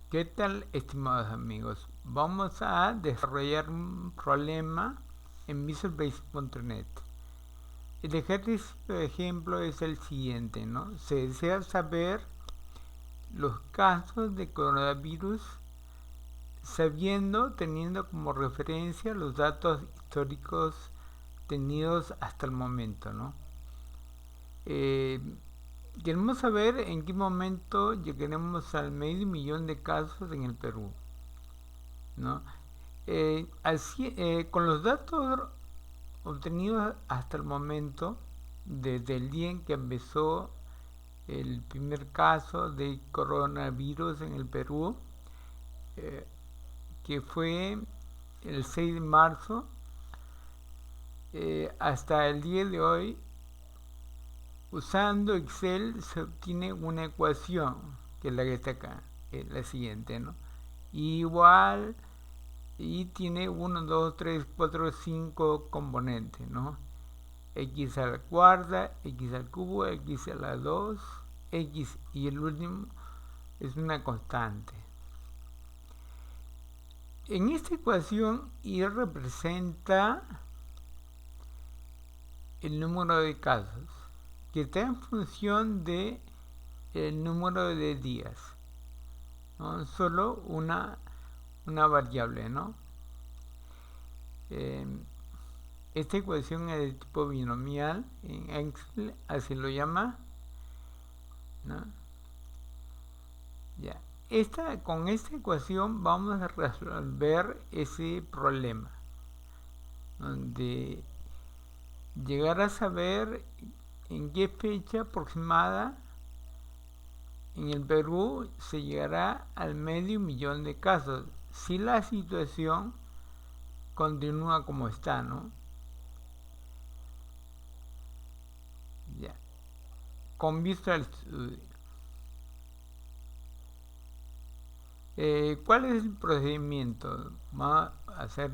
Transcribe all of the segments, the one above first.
¿Qué tal, estimados amigos? Vamos a desarrollar un problema en visualbasic.net. El ejercicio de ejemplo es el siguiente, ¿no? Se desea saber los casos de coronavirus teniendo como referencia los datos históricos tenidos hasta el momento, ¿no? Eh, Queremos saber en qué momento llegaremos al medio millón de casos en el Perú, ¿no? Con los datos obtenidos hasta el momento, desde el día en que empezó el primer caso de coronavirus en el Perú, eh, que fue el 6 de marzo, hasta el día de hoy, usando Excel se obtiene una ecuación, que es la que está acá, la siguiente, ¿no? Igual y tiene 1, 2, 3, 4, 5 componentes, ¿no? X a la cuarta, X al cubo, X a la 2, X y el último es una constante. En esta ecuación Y representa el número de casos, que está en función de el número de días, ¿no? Solo una variable, ¿no? Eh, Esta ecuación es de tipo binomial, en Excel así lo llama, ¿no? Ya. Con esta ecuación vamos a resolver ese problema, donde llegar a saber en qué fecha aproximada en el Perú se llegará al medio millón de casos, si la situación continúa como está, ¿no? Ya. Con vista al estudio. ¿Cuál es el procedimiento? Vamos a hacer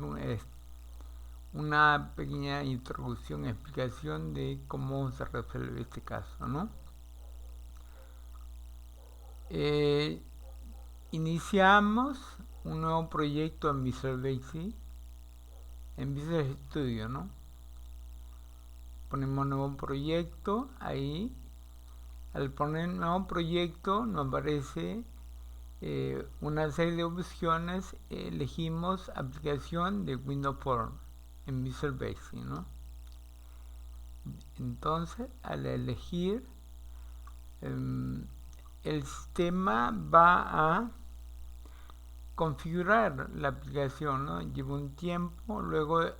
una pequeña introducción, explicación de cómo se resuelve este caso, ¿no? Eh, Iniciamos un nuevo proyecto en Visual Basic, en Visual Studio, ¿no? Ponemos nuevo proyecto ahí. Al poner nuevo proyecto nos aparece una serie de opciones. Elegimos aplicación de Windows Form en Visual Basic, ¿no? Entonces, al elegir, el sistema va a configurar la aplicación, ¿no? Lleva un tiempo, luego de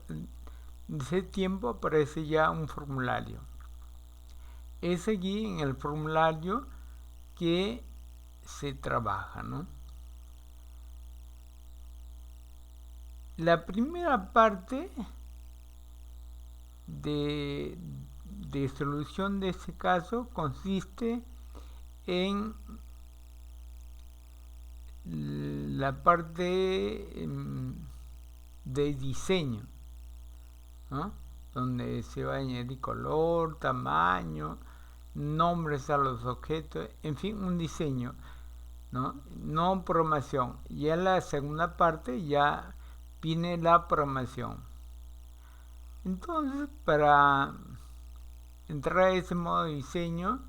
ese tiempo aparece ya un formulario. Es allí en el formulario que se trabaja, ¿no? La primera parte de, de solución de este caso consiste en la parte de diseño, ¿no? Donde se va a añadir color, tamaño, nombres a los objetos, en fin, un diseño, ¿no? No programación. Ya en la segunda parte ya viene la programación. Entonces, para entrar a ese modo de diseño,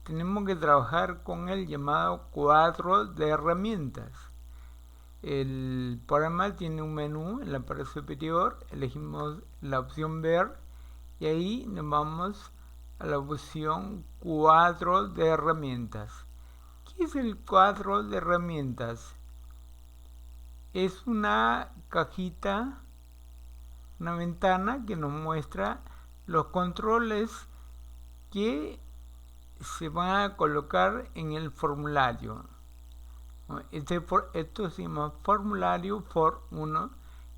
tenemos que trabajar con el llamado cuadro de herramientas. El programa tiene un menú en la parte superior, elegimos la opción ver y ahí nos vamos a la opción cuadro de herramientas. ¿Qué es el cuadro de herramientas? Es una cajita, una ventana que nos muestra los controles que se van a colocar en el formulario. Esto se llama formulario for 1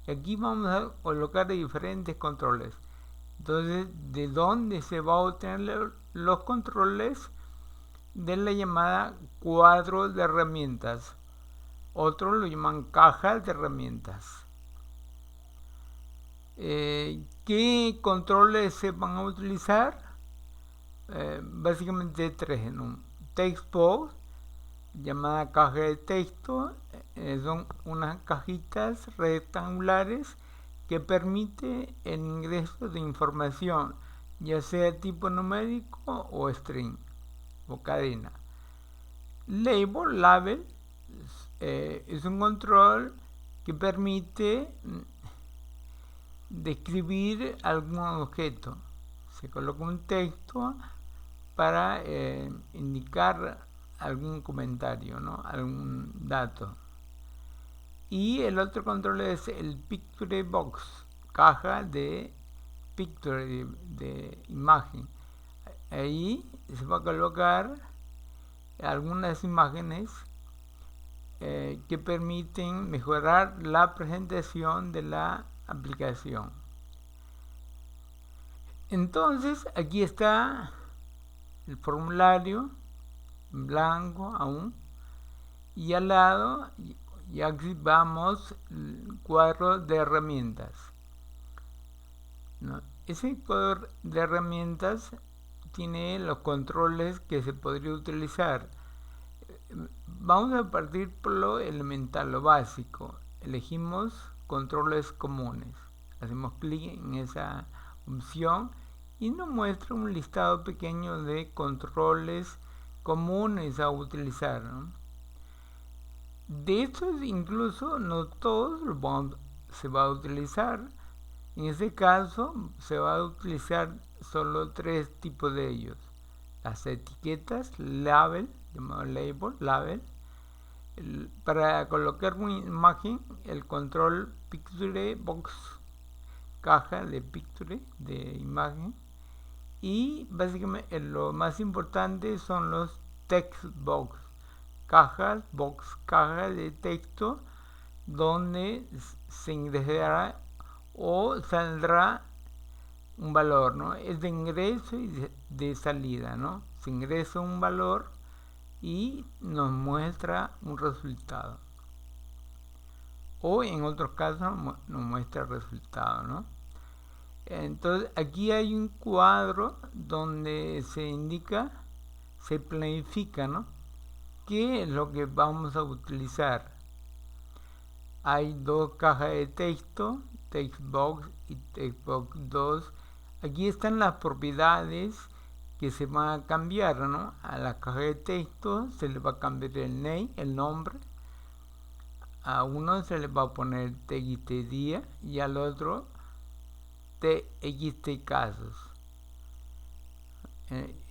y aquí vamos a colocar diferentes controles. Entonces, ¿de dónde se va a obtener los controles? De la llamada cuadro de herramientas. Otros lo llaman caja de herramientas. ¿Qué controles se van a utilizar? Básicamente tres, ¿no? Textbox, llamada caja de texto. Son unas cajitas rectangulares que permite el ingreso de información, ya sea tipo numérico o string o cadena. Label es un control que permite describir algún objeto. Se coloca un texto para indicar algún comentario, ¿no? Algún dato. Y el otro control es el Picture Box, caja de picture, de imagen. Ahí se va a colocar algunas imágenes que permiten mejorar la presentación de la aplicación. Entonces aquí está el formulario en blanco aún, y al lado ya activamos el cuadro de herramientas, ¿no? Ese cuadro de herramientas tiene los controles que se podría utilizar. Vamos a partir por lo elemental, lo básico. Elegimos controles comunes. Hacemos clic en esa opción y nos muestra un listado pequeño de controles comunes a utilizar, ¿no? De estos, incluso no todos se va a utilizar. En este caso se va a utilizar solo 3 tipos de ellos: las etiquetas, label, llamado label, para colocar una imagen, el control Picture Box, caja de picture, de imagen, y básicamente lo más importante son los text box, caja de texto, donde se ingresará o saldrá un valor, ¿no? Es de ingreso y de salida, ¿no? Se ingresa un valor y nos muestra un resultado, o en otros casos nos muestra el resultado, ¿no? Entonces aquí hay un cuadro donde se indica, se planifica, ¿no?, qué es lo que vamos a utilizar. Hay 2 cajas de texto, textbox y textbox 2. Aquí están las propiedades que se van a cambiar, ¿no? A la caja de texto se le va a cambiar el name, el nombre. A uno se le va a poner txt día y al otro txt casos.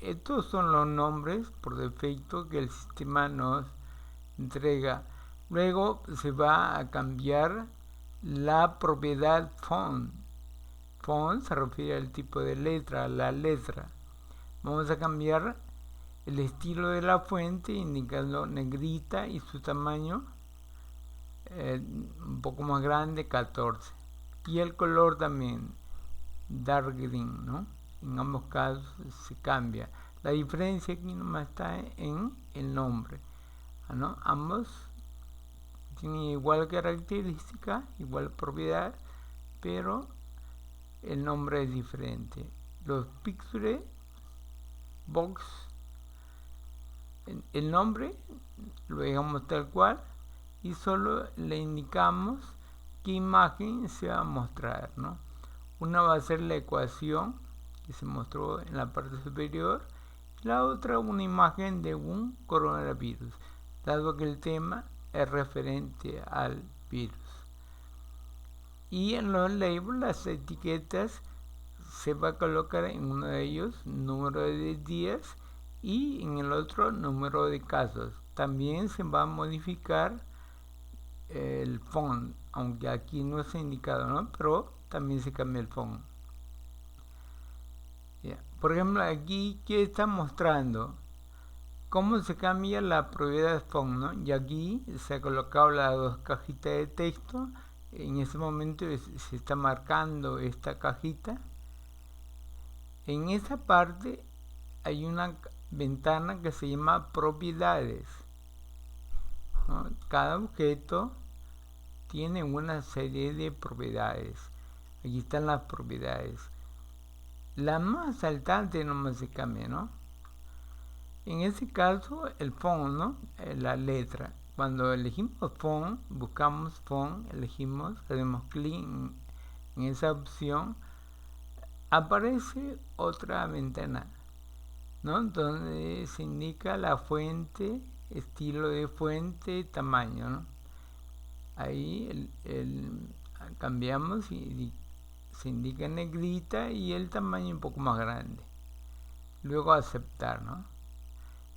Estos son los nombres por defecto que el sistema nos entrega. Luego se va a cambiar la propiedad font. Font se refiere al tipo de letra, la letra. Vamos a cambiar el estilo de la fuente, indicando negrita, y su tamaño un poco más grande, 14. Y el color también, dark green, ¿no? En ambos casos se cambia. La diferencia aquí nomás está en el nombre, ¿no? Ambos tienen igual característica, igual propiedad, pero el nombre es diferente. Los Picture Box, el nombre lo dejamos tal cual y solo le indicamos qué imagen se va a mostrar, ¿no? Una va a ser la ecuación que se mostró en la parte superior, y la otra una imagen de un coronavirus, dado que el tema es referente al virus. Y en los labels, las etiquetas, se va a colocar en uno de ellos número de días y en el otro número de casos. También se va a modificar el font, aunque aquí no está indicado, ¿no? Pero también se cambia el font. Por ejemplo, aquí que está mostrando cómo se cambia la propiedad font, ¿no? Y aquí se ha colocado las 2 cajitas de texto. En ese momento se está marcando esta cajita. En esa parte hay una ventana que se llama propiedades, ¿no? Cada objeto tiene una serie de propiedades. Aquí están las propiedades. La más saltante nomás se cambia, ¿no? En ese caso, el font, ¿no? La letra. Cuando elegimos font, buscamos font, elegimos, hacemos clic en esa opción, aparece otra ventana, ¿no? Donde se indica la fuente, estilo de fuente, tamaño, ¿no? Ahí cambiamos y se indica en negrita y el tamaño un poco más grande. Luego aceptar, ¿no?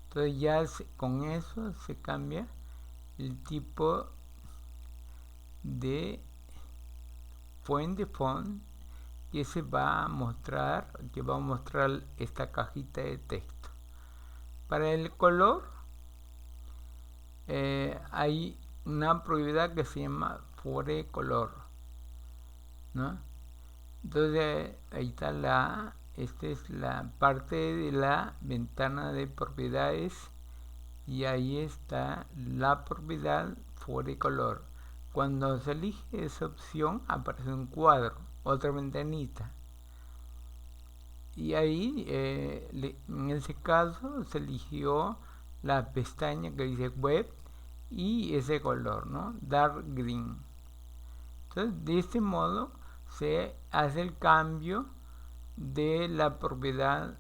Entonces ya con eso se cambia el tipo de fuente font que va a mostrar esta cajita de texto. Para el color hay una propiedad que se llama fore color, ¿no? Entonces ahí está esta es la parte de la ventana de propiedades y ahí está la propiedad fore color. Cuando se elige esa opción aparece un cuadro, otra ventanita, y ahí en ese caso se eligió la pestaña que dice web y ese color, ¿no? Dark green. Entonces de este modo se hace el cambio de la propiedad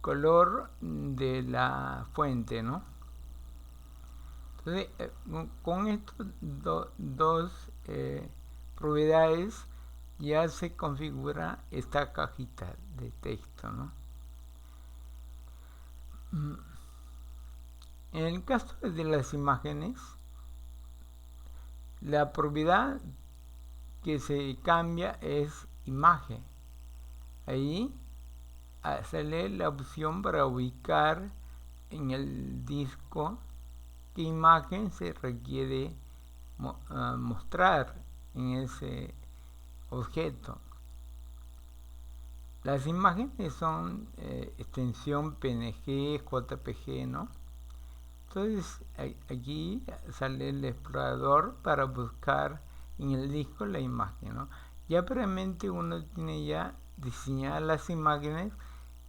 color de la fuente, ¿no? Entonces con estos dos propiedades ya se configura esta cajita de texto, ¿no? En el caso de las imágenes, la propiedad que se cambia es imagen. Ahí sale la opción para ubicar en el disco qué imagen se requiere mostrar en ese objeto. Las imágenes son extensión PNG, JPG, ¿no? Entonces aquí sale el explorador para buscar en el disco la imagen, ¿no? Ya previamente uno tiene ya diseñadas las imágenes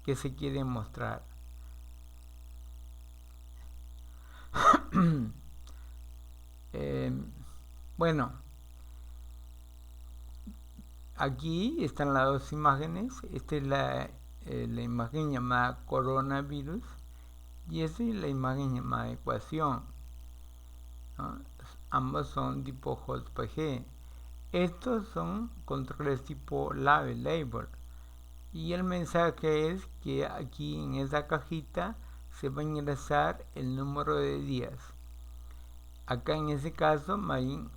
que se quieren mostrar. Bueno, aquí están las dos imágenes. Esta es la imagen llamada coronavirus y esta es la imagen llamada ecuación, ¿no? Ambos son tipo JPG. Estos son controles tipo label, y el mensaje es que aquí en esta cajita se va a ingresar el número de días. Acá en ese caso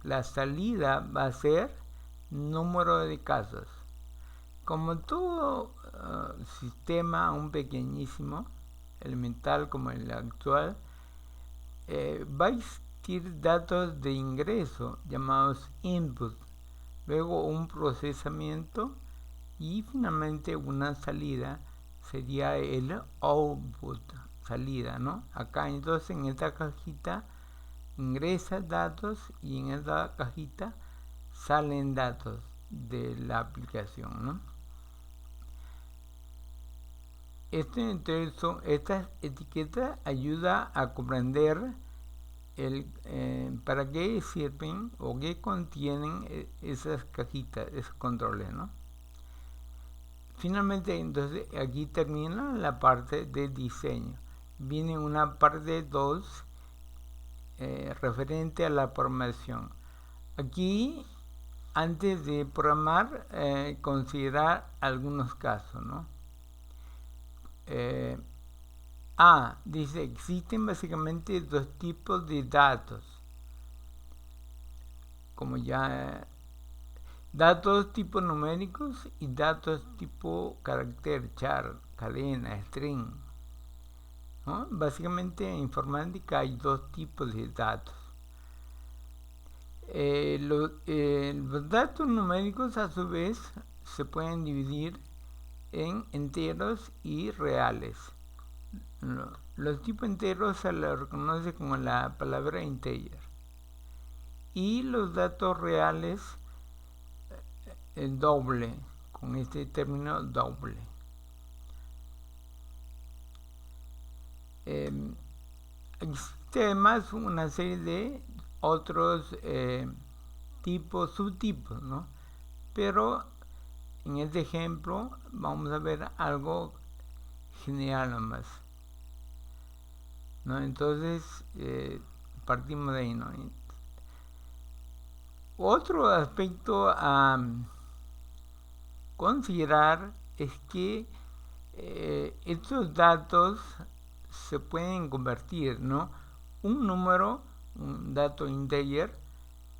la salida va a ser número de casos. Como todo sistema aún pequeñísimo, elemental como el actual, va a existir datos de ingreso llamados input, luego un procesamiento y finalmente una salida sería el output, salida, ¿no? Acá entonces en esta cajita ingresa datos y en esta cajita salen datos de la aplicación, ¿no? Esta etiqueta ayuda a comprender para qué sirven o qué contienen esas cajitas, esos controles, ¿no? Finalmente, entonces aquí termina la parte de diseño. Viene una parte 2 referente a la programación. Aquí, antes de programar, considerar algunos casos, ¿no? Dice, existen básicamente dos tipos de datos, como ya datos tipo numéricos y datos tipo carácter, char, cadena, string, ¿no? Básicamente en informática hay dos tipos de datos. Los datos numéricos a su vez se pueden dividir en enteros y reales. Los tipos enteros se les reconoce como la palabra integer y los datos reales el doble, con este término doble. Eh, Existe además una serie de otros tipos, subtipos, ¿no? Pero en este ejemplo vamos a ver algo general nomás, ¿no? Entonces partimos de ahí, ¿no? Otro aspecto a considerar es que estos datos se pueden convertir, ¿no? Un número, un dato integer,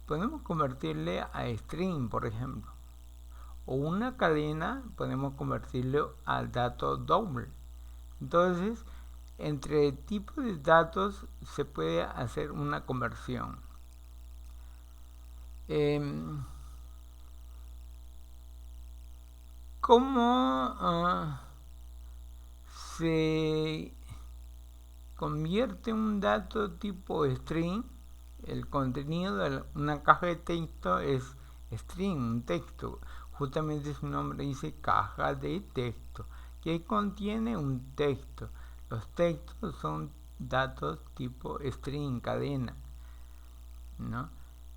podemos convertirle a string, por ejemplo. O una cadena podemos convertirlo al dato doble. Entonces, entre tipos de datos se puede hacer una conversión. ¿Cómo se convierte un dato tipo string? El contenido de una caja de texto es string, un texto. Justamente su nombre dice caja de texto, que contiene un texto. Los textos son datos tipo string, cadena, ¿no?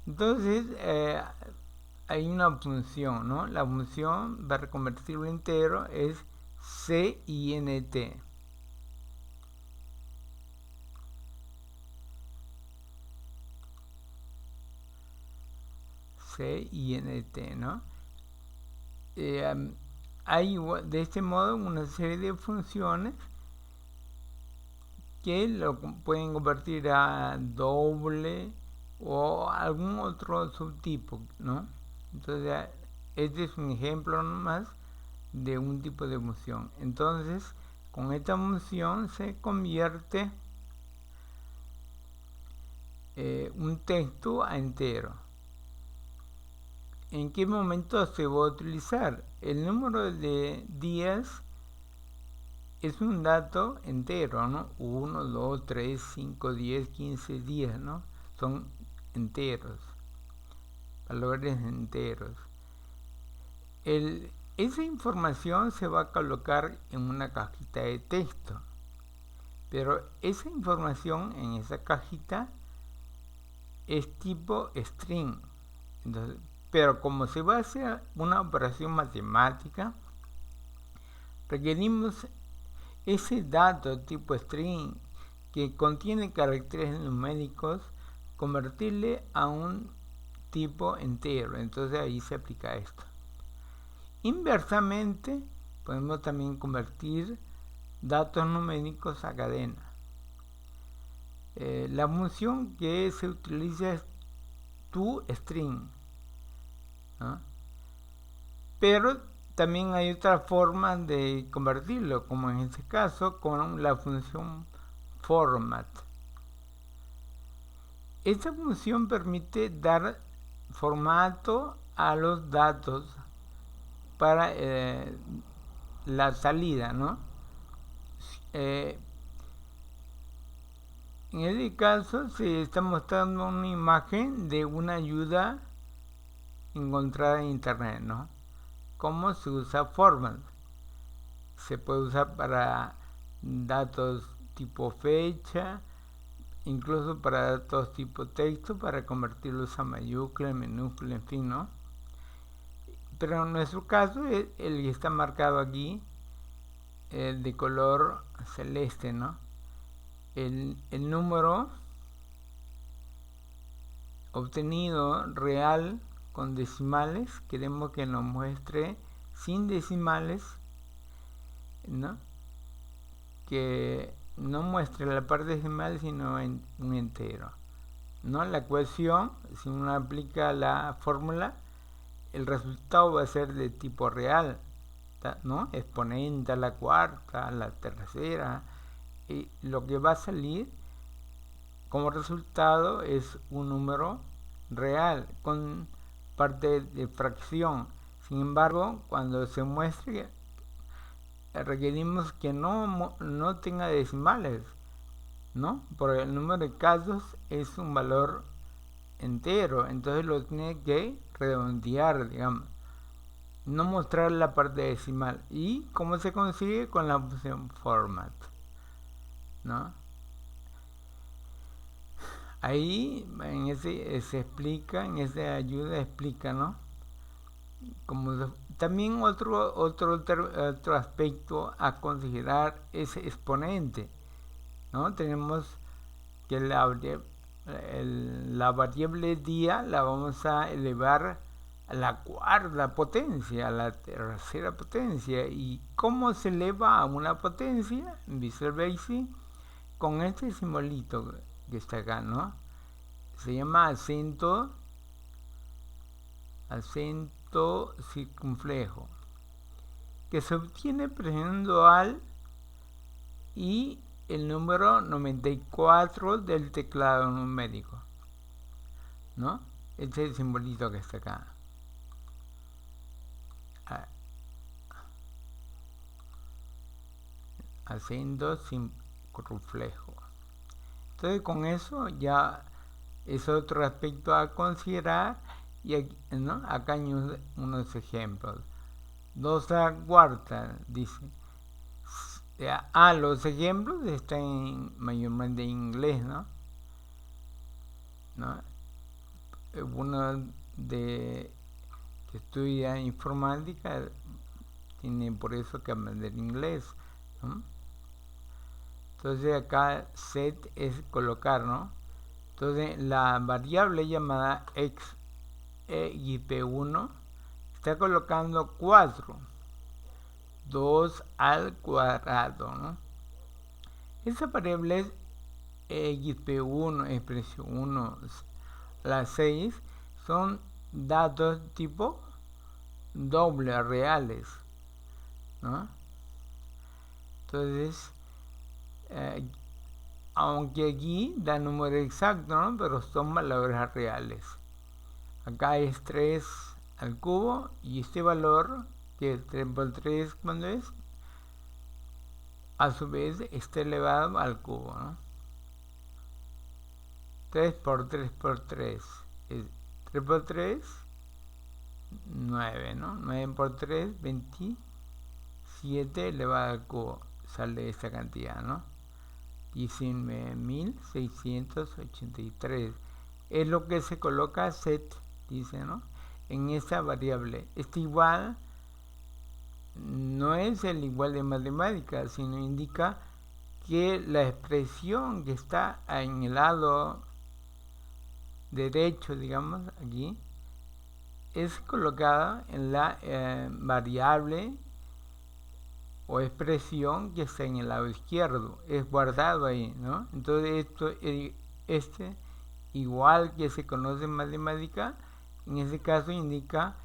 Entonces hay una función, ¿no? La función para convertirlo entero es CINT. CINT, ¿no? Hay de este modo una serie de funciones que lo pueden convertir a doble o algún otro subtipo, ¿no? Entonces, este es un ejemplo nomás de un tipo de función. Entonces, con esta función se convierte un texto a entero. ¿En qué momento se va a utilizar? El número de días es un dato entero, ¿no? 1, 2, 3, 5, 10, 15 días, ¿no? Son enteros, valores enteros. Esa información se va a colocar en una cajita de texto, pero esa información en esa cajita es tipo string. Entonces, pero como se va a hacer una operación matemática, requerimos ese dato tipo string que contiene caracteres numéricos, convertirle a un tipo entero. Entonces ahí se aplica esto. Inversamente, podemos también convertir datos numéricos a cadena. La función que se utiliza es toString, ¿no? Pero también hay otras formas de convertirlo, como en este caso con la función format. Esta función permite dar formato a los datos para la salida, ¿no? En este caso se está mostrando una imagen de una ayuda encontrada en internet, ¿no? ¿Cómo se usa format? Se puede usar para datos tipo fecha, incluso para datos tipo texto, para convertirlos a mayúscula, minúscula, en fin, ¿no? Pero en nuestro caso, el que está marcado aquí, el de color celeste, ¿no? El número obtenido real con decimales, queremos que nos muestre sin decimales, ¿no? Que no muestre la parte decimal sino en un entero, ¿no? La ecuación, si uno aplica la fórmula, el resultado va a ser de tipo real, ¿no? Exponente a la cuarta, a la tercera, y lo que va a salir como resultado es un número real con parte de fracción. Sin embargo, cuando se muestre, requerimos que no tenga decimales, ¿no? Porque el número de casos es un valor entero, entonces lo tiene que redondear, digamos, no mostrar la parte decimal. ¿Y cómo se consigue? Con la función format. ¿no? Ahí en ese se explica, en esa ayuda explica, ¿no? También otro aspecto a considerar es exponente, ¿no? Tenemos que la variable día la vamos a elevar a la cuarta potencia, a la tercera potencia. ¿Y cómo se eleva a una potencia en Visual Basic? Con este simbolito que está acá, ¿no? Se llama acento circunflejo, que se obtiene presionando al y el número 94 del teclado numérico, ¿no? Este es el simbolito que está acá. Acento circunflejo. Entonces con eso ya es otro aspecto a considerar. Y aquí, ¿no? Acá hay unos ejemplos. 2 a la cuarta, dice. Los ejemplos están mayormente en inglés, ¿no? Uno que estudia informática tiene por eso que aprender inglés, ¿no? Entonces acá set es colocar, ¿no? Entonces la variable llamada xyp1 está colocando 4, 2 al cuadrado, ¿no? Esa variable es xp1, expresión 1, las 6 son datos tipo doble reales, ¿no? Entonces, aunque aquí da número exacto, ¿no? Pero son valores reales. Acá es 3 al cubo y este valor, que es 3 por 3, cuando es, a su vez está elevado al cubo, ¿no? 3 por 3 por 3 es 3 por 3, 9, ¿no? 9 por 3, 27 elevado al cubo. Sale esta cantidad, ¿no? 19.683 es lo que se coloca set, dice, ¿no? En esa variable. Este igual no es el igual de matemáticas, sino indica que la expresión que está en el lado derecho, digamos, aquí, es colocada en la variable o expresión que está en el lado izquierdo, es guardado ahí, ¿no? Entonces este igual que se conoce en matemática, en este caso indica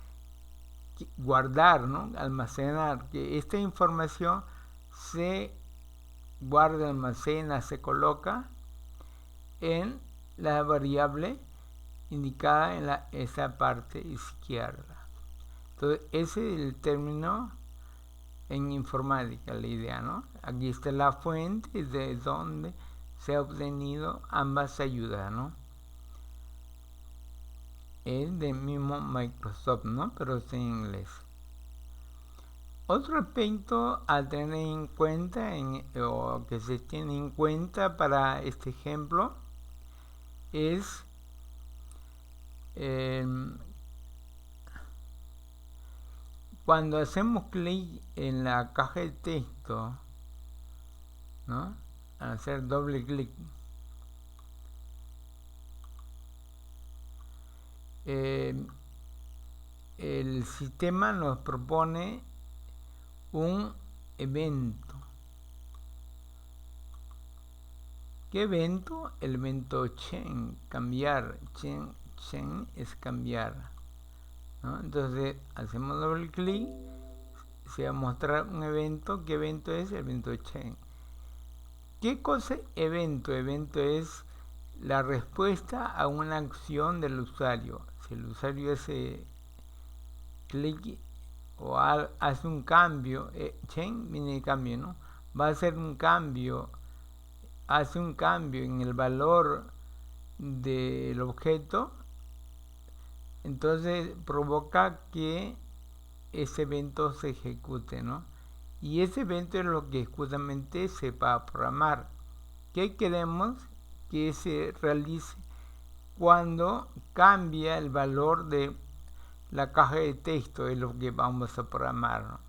guardar, ¿no? Almacenar, que esta información se guarda, almacena, se coloca en la variable indicada en esa parte izquierda. Entonces ese es el término en informática, la idea, ¿no? Aquí está la fuente de donde se ha obtenido ambas ayudas, ¿no? Es del mismo Microsoft, ¿no? Pero está en inglés. Otro aspecto a tener en cuenta, o que se tiene en cuenta para este ejemplo, es cuando hacemos clic en la caja de texto, ¿no? Al hacer doble clic, el sistema nos propone un evento. ¿Qué evento? El evento change, cambiar. Change es cambiar, ¿no? Entonces hacemos doble clic, se va a mostrar un evento. ¿Qué evento es? El evento change. ¿Qué cosa es evento? Evento es la respuesta a una acción del usuario. Si el usuario hace clic o hace un cambio, change viene de cambio, ¿no? Va a hacer un cambio, hace un cambio en el valor del objeto, entonces provoca que ese evento se ejecute, ¿no? Y ese evento es lo que justamente se va a programar. que queremos que se realice cuando cambia el valor de la caja de texto, es lo que vamos a programar, ¿no?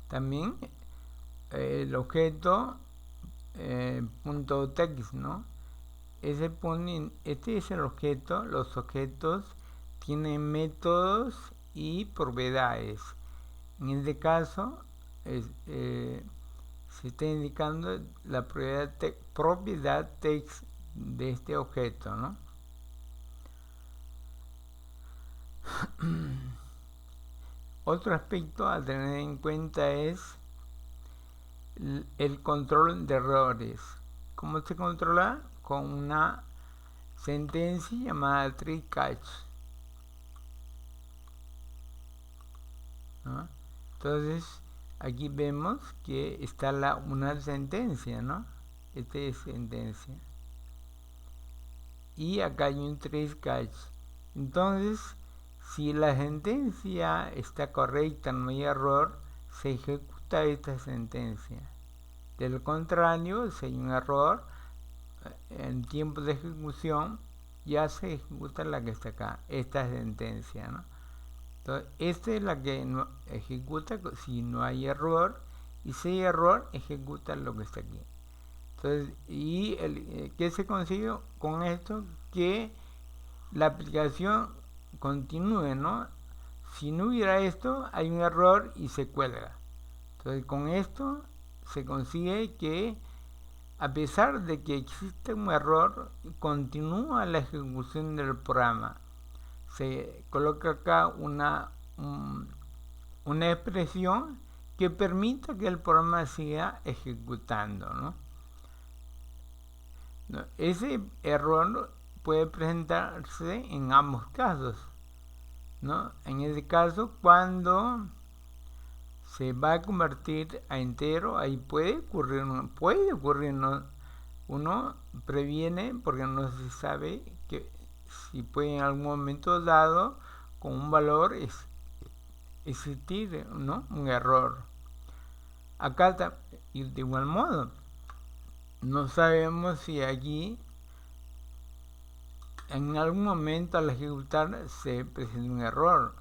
También el objeto punto text, ¿no? Este es el objeto. Los objetos tienen métodos y propiedades. En este caso se está indicando la propiedad text de este objeto, ¿no? Otro aspecto a tener en cuenta es el control de errores. ¿Cómo se controla? Con una sentencia llamada try catch, ¿no? Entonces aquí vemos que está una sentencia, ¿no? Esta es sentencia y acá hay un try catch. Entonces, si la sentencia está correcta, no hay error, se ejecuta esta sentencia. De lo contrario, si hay un error en tiempo de ejecución, ya se ejecuta la que está acá, esta sentencia, ¿no? Entonces, esta es la que no ejecuta si no hay error, y si hay error, ejecuta lo que está aquí. Entonces, ¿qué se consigue con esto? Que la aplicación continúe, ¿no? Si no hubiera esto, hay un error y se cuelga. Entonces, con esto se consigue que, a pesar de que existe un error, continúa la ejecución del programa. Se coloca acá una expresión que permita que el programa siga ejecutando, ¿no? Ese error puede presentarse en ambos casos, ¿no? En este caso, cuando se va a convertir a entero, ahí puede ocurrir, ¿no? Uno previene porque no se sabe que si puede en algún momento dado con un valor existir, ¿no? Un error. Acá y de igual modo no sabemos si allí en algún momento al ejecutar se presenta un error,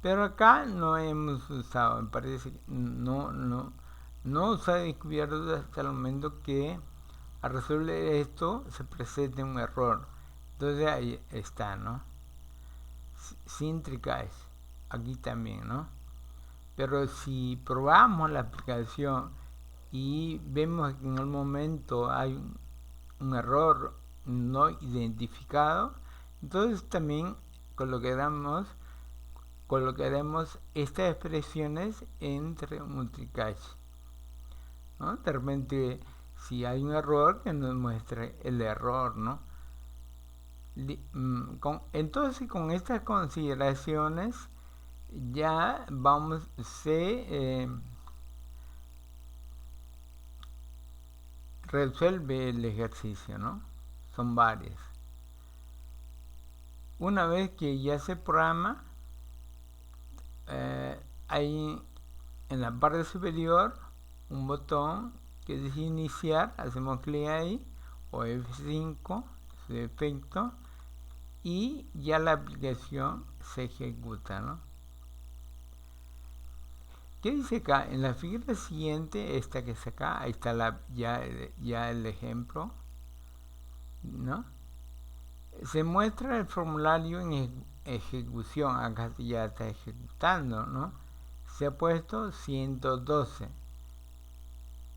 pero acá no hemos usado, me parece que no se ha descubierto hasta el momento que al resolver esto se presente un error. Entonces ahí está, ¿no? Sin tricaje, aquí también, ¿no? Pero si probamos la aplicación y vemos que en el momento hay un error no identificado, entonces también colocaremos estas expresiones entre multicache, ¿no? De repente, si hay un error, que nos muestre el error, ¿no? Entonces, con estas consideraciones ya se resuelve el ejercicio, ¿no? Son varias. Una vez que ya se programa, hay en la parte superior un botón que dice iniciar, hacemos clic ahí, o F5, su defecto, y ya la aplicación se ejecuta, ¿no? ¿Qué dice acá? En la figura siguiente, esta que es acá, ahí está ya el ejemplo, ¿no? Se muestra el formulario en ejecución, acá ya está ejecutando, ¿no? Se ha puesto 112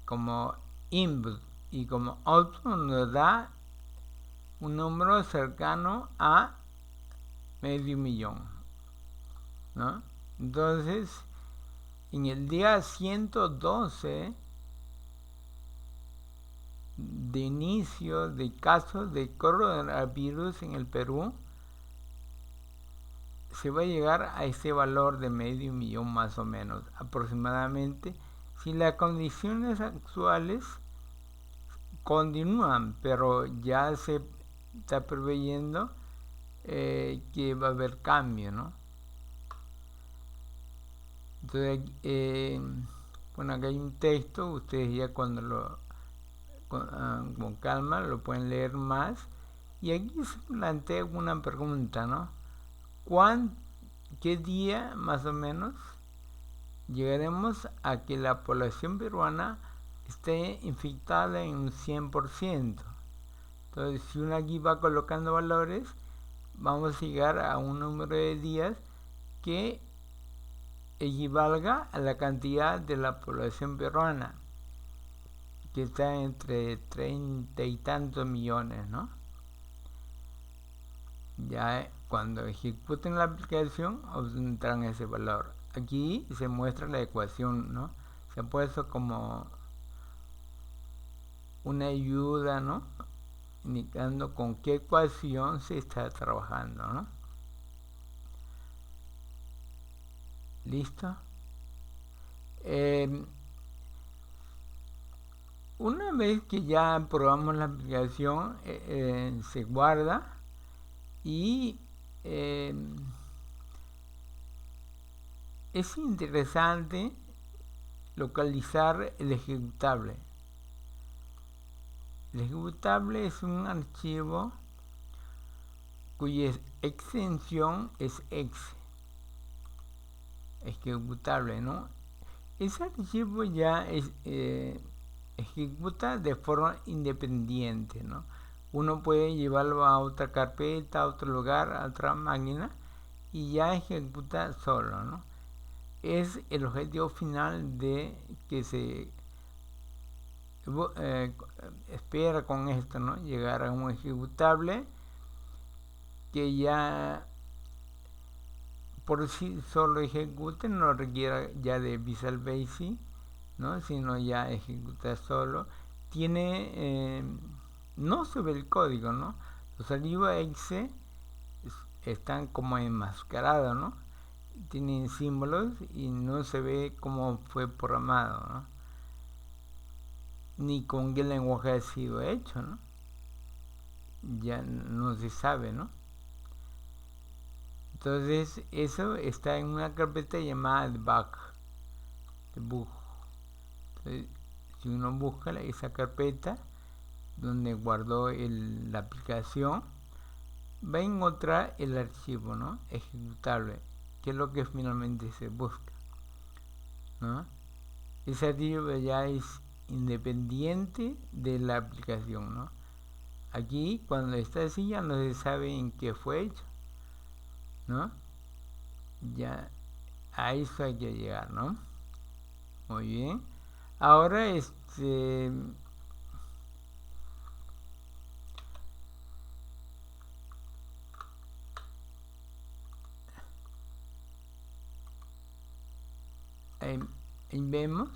como input y como output nos da un número cercano a 500,000, ¿no? Entonces, en el día 112 de inicio de casos de coronavirus en el Perú, se va a llegar a ese valor de 500,000 más o menos, aproximadamente, si las condiciones actuales continúan, pero ya se está preveyendo que va a haber cambio, ¿no? Entonces, bueno, acá hay un texto, ustedes ya cuando con calma lo pueden leer más. Y aquí se plantea una pregunta, ¿no? ¿Qué día más o menos llegaremos a que la población peruana esté infectada en un 100%? Entonces, si uno aquí va colocando valores, vamos a llegar a un número de días que equivalga a la cantidad de la población peruana, que está entre 30 y tantos millones, ¿no? Ya cuando ejecuten la aplicación obtendrán ese valor. Aquí se muestra la ecuación, ¿no? Se ha puesto como una ayuda, ¿no? Indicando con qué ecuación se está trabajando, ¿no? ¿Listo? Una vez que ya probamos la aplicación, se guarda y es interesante localizar el ejecutable. El ejecutable es un archivo cuya extensión es exe, ejecutable, ¿no? Ese archivo ya ejecuta de forma independiente, ¿no? Uno puede llevarlo a otra carpeta, a otro lugar, a otra máquina y ya ejecuta solo, ¿no? Es el objetivo final de que se espera con esto, ¿no? Llegar a un ejecutable que ya por sí solo ejecute, no requiera ya de Visual Basic, ¿no? Sino ya ejecuta solo. Tiene, no se ve el código, ¿no? Los archivos exe están como enmascarados, ¿no? Tienen símbolos y no se ve cómo fue programado, ¿no? Ni con qué lenguaje ha sido hecho, ¿no? Ya no se sabe, ¿no? Entonces eso está en una carpeta llamada debug. Entonces, si uno busca esa carpeta donde guardó la aplicación, va a encontrar el archivo, ¿no? Ejecutable, que es lo que finalmente se busca, ¿no? Ese archivo ya es independiente de la aplicación, ¿no? Aquí cuando está así ya no se sabe en qué fue hecho, ¿no? Ya a eso hay que llegar, ¿no? Muy bien. Ahora ahí vemos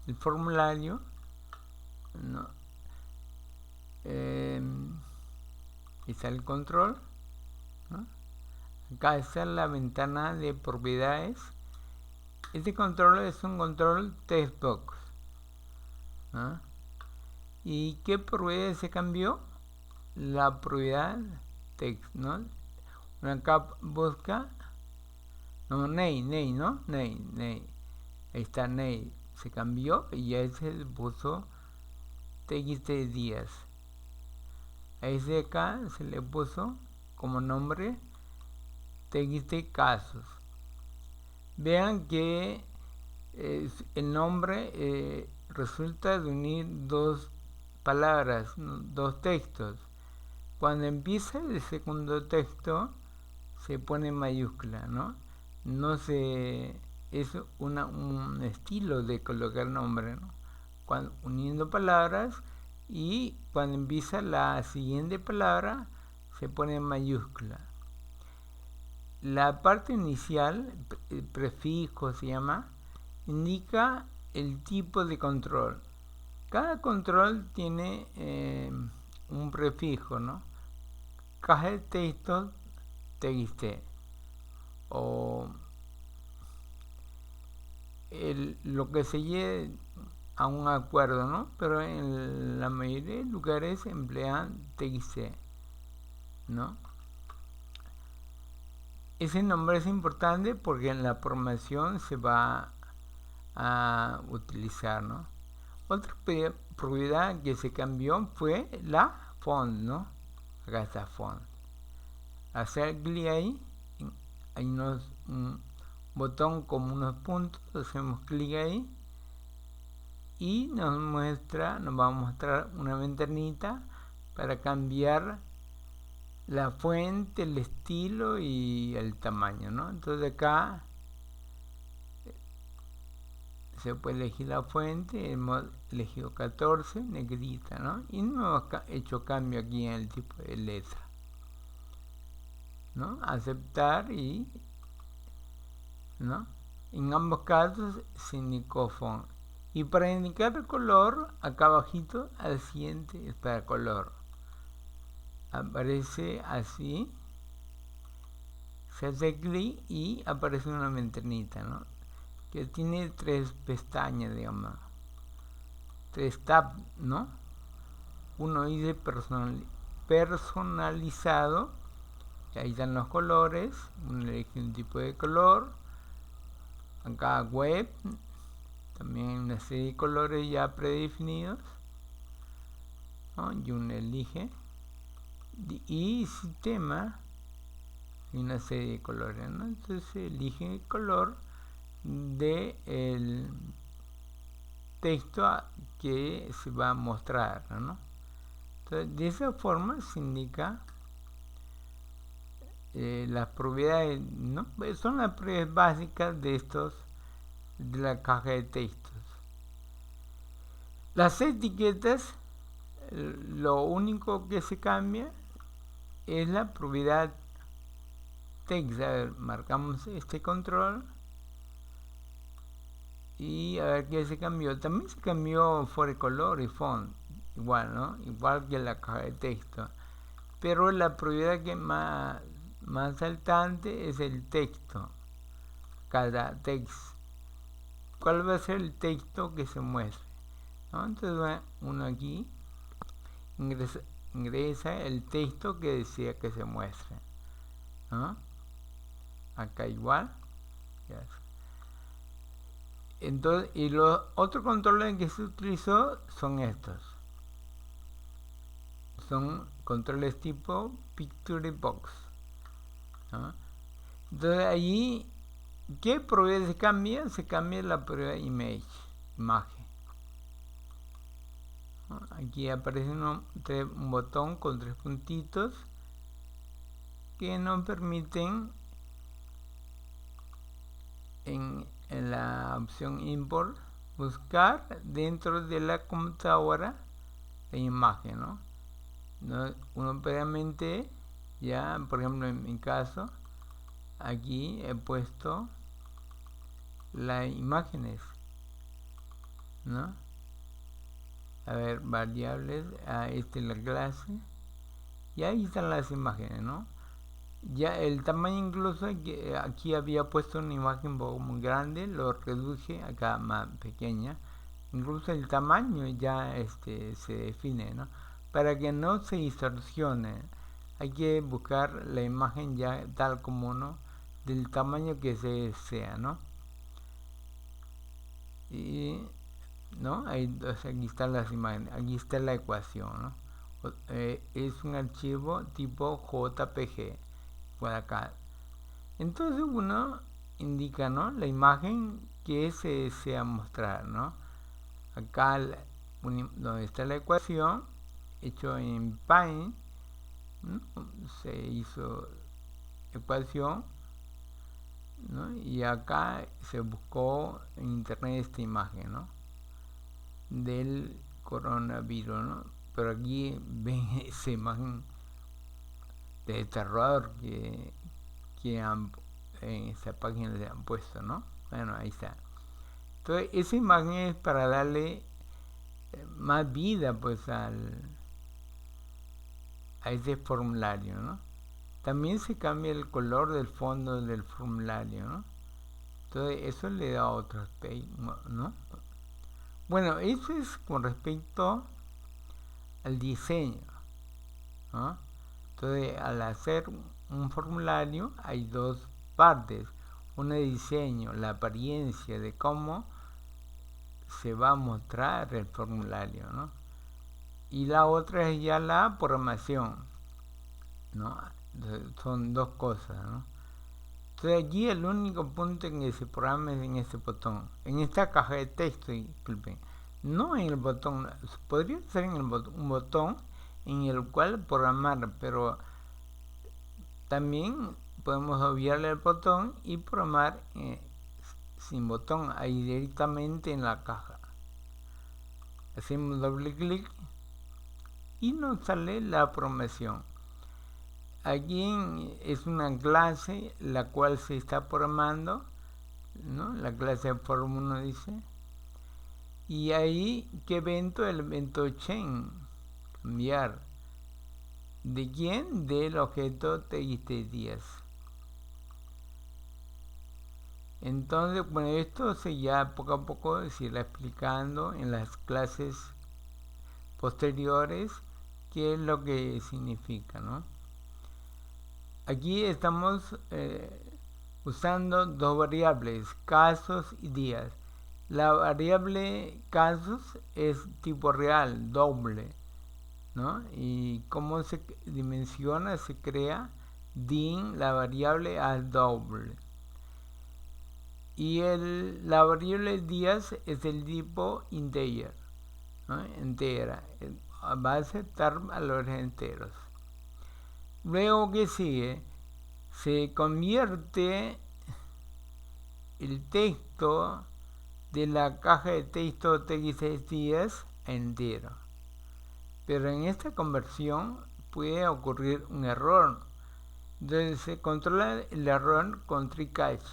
el formulario, ¿no? Está el control, ¿no? Acá está la ventana de propiedades. Este control es un control textbox, ¿no? ¿Y qué propiedad se cambió? La propiedad text, ¿no? Acá busca, no, name, ¿no? Name. Ahí está name. Se cambió y ya se puso txt días. A ese de acá se le puso como nombre txt casos. Vean que el nombre resulta de unir dos palabras, dos textos. Cuando empieza el segundo texto se pone en mayúscula, ¿no? Es un estilo de colocar nombre, ¿no? Uniendo palabras, y cuando empieza la siguiente palabra se pone en mayúscula. La parte inicial, el prefijo se llama, indica el tipo de control. Cada control tiene un prefijo, ¿no? Caja de texto txt, o lo que se lleve a un acuerdo, ¿no? Pero en la mayoría de lugares emplean txt, ¿no? ese nombre es importante porque en la programación se va a utilizar, ¿no? Otra propiedad que se cambió fue la font, ¿no? Acá está font. Hacer clic ahí, hay un botón como unos puntos, hacemos clic ahí y nos va a mostrar una ventanita para cambiar la fuente, el estilo y el tamaño, ¿no? Entonces acá se puede elegir la fuente, hemos elegido 14, negrita, ¿no? Y no hemos hecho cambio aquí en el tipo de letra, ¿no? Aceptar y, ¿no? En ambos casos se indicó font. Y para indicar el color, acá abajito, al siguiente está el color. Aparece así, se hace clic y aparece una ventanita, ¿no? Que tiene 3 pestañas, digamos, 3 tabs, ¿no? Uno dice personalizado, y ahí están los colores, uno elige un tipo de color, acá web, también una serie de colores ya predefinidos, ¿no? Y uno elige, y sistema, y una serie de colores, ¿no? Entonces elige el color de el texto que se va a mostrar, ¿no? Entonces, de esa forma se indica las propiedades, ¿no? Son las propiedades básicas de la caja de textos. Las etiquetas, lo único que se cambia es la propiedad text. A ver, marcamos este control y a ver qué se cambió. También se cambió color y font, igual, ¿no? Igual que la caja de texto. Pero la propiedad que más saltante es el texto. Cada text. ¿Cuál va a ser el texto que se muestre? ¿No? Entonces uno aquí ingresa el texto que desea que se muestre, ¿no? Acá igual. Entonces, y los otros controles que se utilizó son estos. Son controles tipo Picture Box, ¿no? Entonces allí, ¿qué propiedad se cambia? Se cambia la propiedad image, imagen, ¿no? Aquí aparece un botón con 3 puntitos que nos permiten en la opción import buscar dentro de la computadora la imagen, ¿no? Uno previamente ya, por ejemplo en mi caso, aquí he puesto las imágenes, ¿no? A ver, variables, esta es la clase y ahí están las imágenes, ¿no? Ya el tamaño, incluso aquí había puesto una imagen un poco muy grande, lo reduje acá más pequeña. Incluso el tamaño ya se define, ¿no? Para que no se distorsione, hay que buscar la imagen ya tal como, ¿no? Del tamaño que se desea, ¿no? Y, ¿no? Aquí están las imágenes, aquí está la ecuación, ¿no? Es un archivo tipo JPG, por acá. Entonces uno indica, ¿no? La imagen que se desea mostrar, ¿no? Acá donde está la ecuación, hecho en Paint, ¿no? Se hizo ecuación, ¿no? Y acá se buscó en internet esta imagen, ¿no? Del coronavirus, ¿no? Pero aquí ven esa imagen de terror que en esa página le han puesto, ¿no? Bueno, ahí está. Entonces esa imagen es para darle más vida pues a ese formulario, ¿no? También se cambia el color del fondo del formulario, ¿no? Entonces eso le da otro aspecto, ¿no? Bueno, eso es con respecto al diseño, ¿no? Entonces al hacer un formulario hay dos partes. Una de diseño, la apariencia de cómo se va a mostrar el formulario, ¿no? Y la otra es ya la programación, ¿no? Son dos cosas, ¿no? Entonces allí el único punto en que se programa es en este botón, en esta caja de texto, disculpen, no en el botón, podría ser en un botón en el cual programar, pero también podemos obviarle el botón y programar sin botón, ahí directamente en la caja. Hacemos doble clic y nos sale la programación. Aquí es una clase la cual se está programando, ¿no? La clase form 1 dice. Y ahí, ¿qué evento? El evento chain, cambiar. ¿De quién? Del objeto TXT10. Entonces, bueno, esto se ya poco a poco se irá explicando en las clases posteriores qué es lo que significa, ¿no? Aquí estamos usando dos variables, casos y días. La variable casos es tipo real, doble, ¿no? Y cómo se dimensiona, se crea din la variable al doble. Y la variable días es el tipo integer, ¿no? Entera, va a aceptar valores enteros. Luego, ¿qué sigue? Se convierte el texto de la caja de texto TXT10 a entero. Pero en esta conversión puede ocurrir un error. Entonces se controla el error con try catch.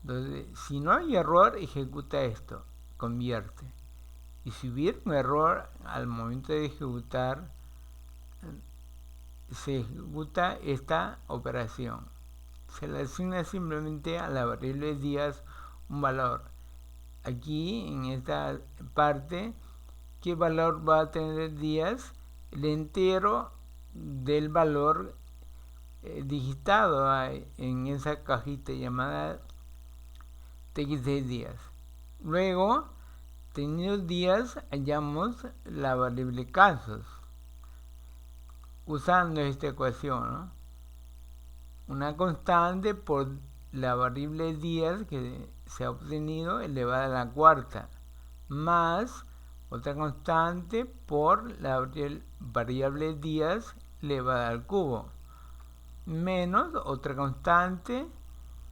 Entonces, si no hay error, ejecuta esto, convierte. Y si hubiera un error al momento de ejecutar, se ejecuta esta operación. Se le asigna simplemente a la variable días un valor. Aquí en esta parte, ¿qué valor va a tener días? El entero del valor digitado en esa cajita llamada TXT días. Luego, teniendo días, hallamos la variable casos usando esta ecuación, ¿no? Una constante por la variable días que se ha obtenido elevada a la cuarta, más otra constante por la variable días elevada al cubo, menos otra constante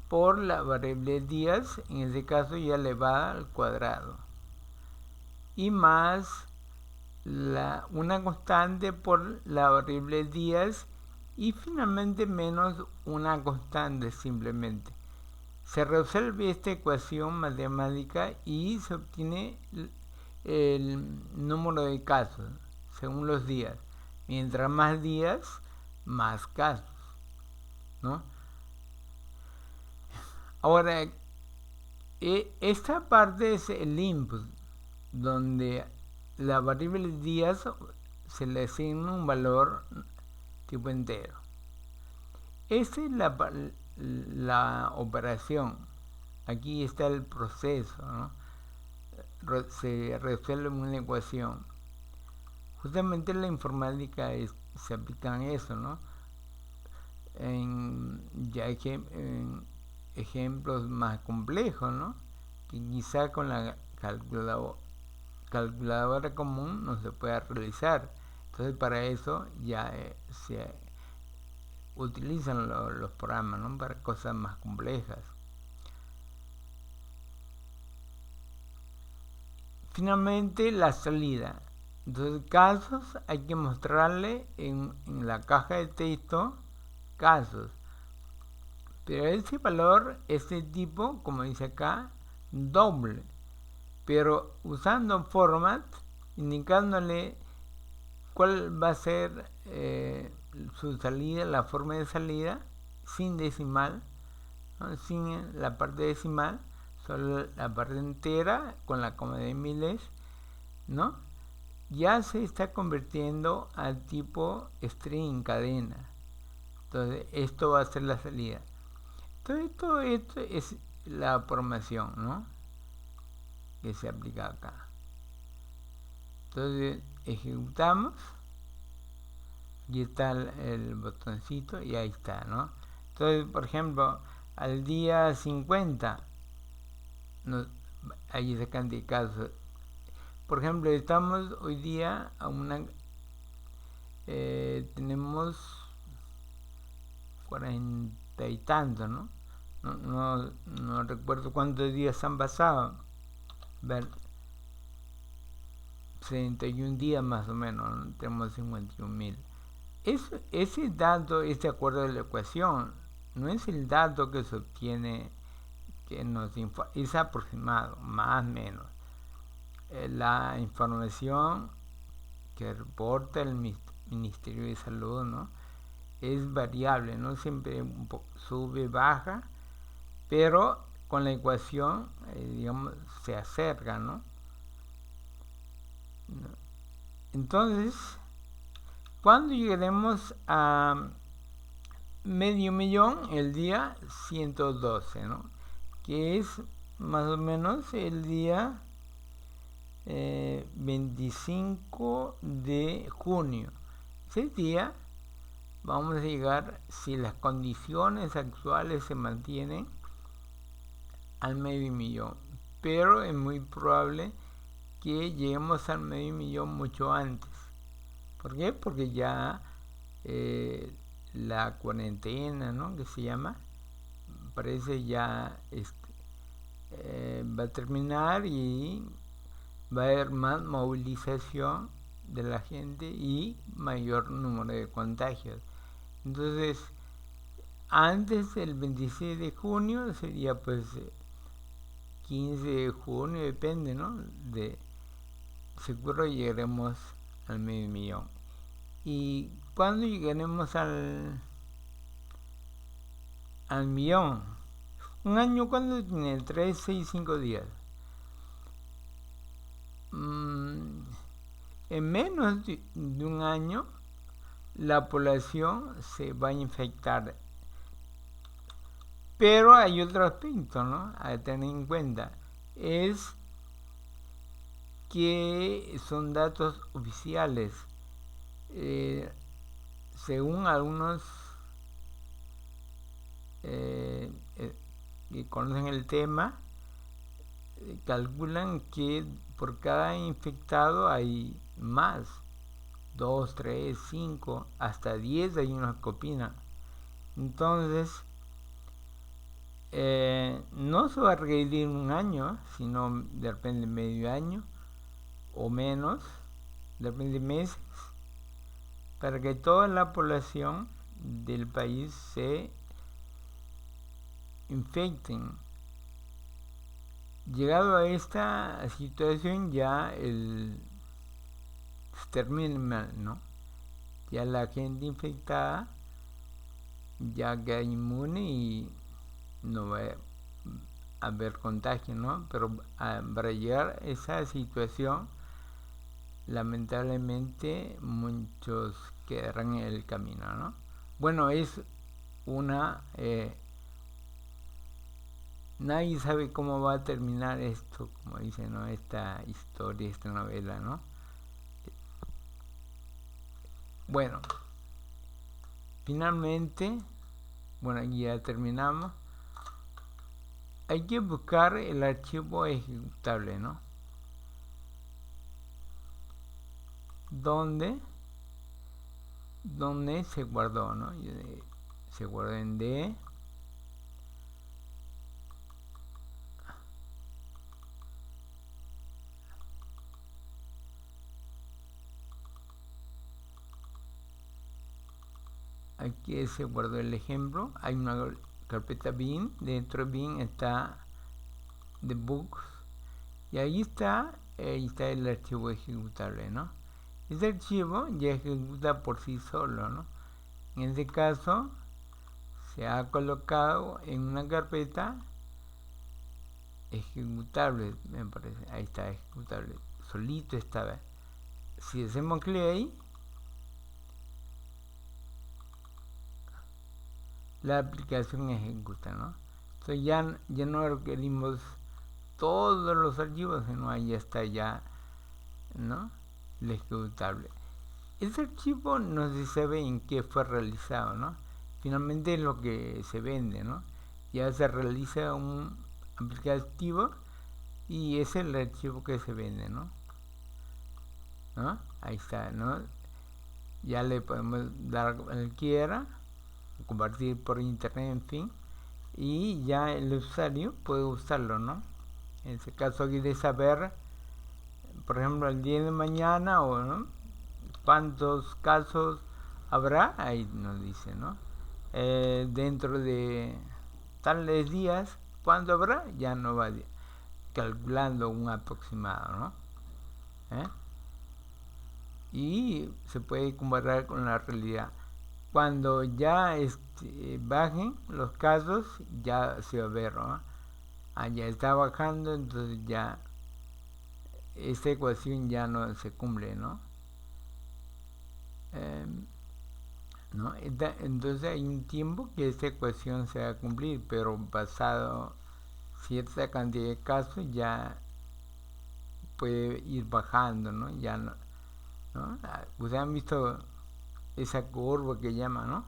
por la variable días, en este caso ya elevada al cuadrado, y más una constante por la variable días y finalmente menos una constante simplemente. Se resuelve esta ecuación matemática y se obtiene el número de casos según los días. Mientras más días, más casos, ¿no? Ahora, esta parte es el input, donde la variable días se le asigna un valor tipo entero. Esta es la operación. Aquí está el proceso, ¿no? Se resuelve una ecuación. Justamente en la informática se aplican eso, ¿no? En ejemplos más complejos, ¿no? Que quizá con la calculadora común no se pueda realizar. Entonces para eso ya se utilizan los programas, ¿no? Para cosas más complejas. Finalmente la salida. Entonces casos hay que mostrarle en la caja de texto casos. Pero ese valor es de tipo, como dice acá, doble. Pero usando format, indicándole cuál va a ser su salida, la forma de salida, sin decimal, ¿no? Sin la parte decimal, solo la parte entera con la coma de miles, ¿no? Ya se está convirtiendo al tipo string cadena. Entonces, esto va a ser la salida. Entonces, todo esto es la formación, ¿no? Que se aplica acá. Entonces, ejecutamos. Aquí está el botoncito y ahí está, ¿no? Entonces, por ejemplo, al día 50, hay esa cantidad de casos. Por ejemplo, estamos hoy día a tenemos 40 y tanto, ¿no? No recuerdo cuántos días han pasado. Ver, 61 días más o menos, ¿no? Tenemos 51.000. Ese dato es de acuerdo a la ecuación, no es el dato que se obtiene, es aproximado, más o menos. La información que reporta el Ministerio de Salud, ¿no? Es variable, no siempre sube, baja, pero con la ecuación, digamos, se acerca, ¿no? Entonces, cuando llegaremos a medio millón, el día 112, ¿no? Que es más o menos el día 25 de junio. Ese día vamos a llegar, si las condiciones actuales se mantienen, al medio millón. Pero es muy probable que lleguemos al medio millón mucho antes. ¿Por qué? Porque ya la cuarentena, ¿no? Que se llama, parece ya va a terminar y va a haber más movilización de la gente y mayor número de contagios. Entonces, antes del 26 de junio sería pues 15 de junio, depende, ¿no? Seguro llegaremos al medio millón. ¿Y cuando llegaremos al millón? Un año, cuando tiene 3, 6, 5 días. En menos de un año la población se va a infectar. Pero hay otro aspecto, ¿no? A tener en cuenta. Es que son datos oficiales. Según algunos que conocen el tema, calculan que por cada infectado hay más, 2, 3, 5, hasta 10 hay unos que opinan. Entonces, no se va a requerir un año, sino de repente medio año o menos, de repente meses, para que toda la población del país se infecten. Llegado a esta situación, ya se termina, ¿no? Ya la gente infectada ya queda inmune y no va a haber contagio, ¿no? Pero para llegar a esa situación, lamentablemente muchos quedarán en el camino, ¿no? Bueno, es una nadie sabe cómo va a terminar esto, como dice, ¿no? Esta historia, esta novela, ¿no? Bueno, finalmente, bueno, aquí ya terminamos. Hay que buscar el archivo ejecutable, ¿no? Donde se guardó, ¿no? Se guardó en D. Aquí se guardó el ejemplo. Hay una carpeta bin. Dentro de bin está the books. Y ahí está el archivo ejecutable, ¿no? Este archivo ya ejecuta por sí solo, ¿no? En este caso se ha colocado en una carpeta ejecutable, me parece. Ahí está, ejecutable. Solito estaba. Si hacemos clic ahí, la aplicación ejecuta, ¿no? Entonces ya no requerimos todos los archivos, sino ahí ya está ya, ¿no? El ejecutable. Ese archivo no se sabe en qué fue realizado, ¿no? Finalmente es lo que se vende, ¿no? Ya se realiza un aplicativo y es el archivo que se vende, ¿no? ¿No? Ahí está, ¿no? Ya le podemos dar cualquiera, compartir por internet, en fin, y ya el usuario puede usarlo, ¿no? En ese caso quiere saber, por ejemplo, el día de mañana o ¿no? cuántos casos habrá, ahí nos dice, ¿no? Dentro de tales días, ¿cuánto habrá? Ya no va calculando un aproximado, ¿no? Y se puede comparar con la realidad. Cuando ya bajen los casos, ya se va a ver, ¿no? Ya está bajando, entonces ya esta ecuación ya no se cumple, ¿no? ¿No? Entonces hay un tiempo que esta ecuación se va a cumplir, pero pasado cierta cantidad de casos ya puede ir bajando, ¿no? Ya no, ¿no? Ustedes han visto esa curva que llama, ¿no?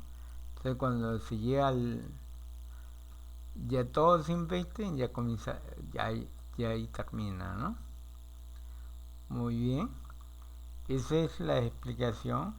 Entonces cuando se llega al ya todos se infecten, ya comienza, ya ahí termina, ¿no? Muy bien, esa es la explicación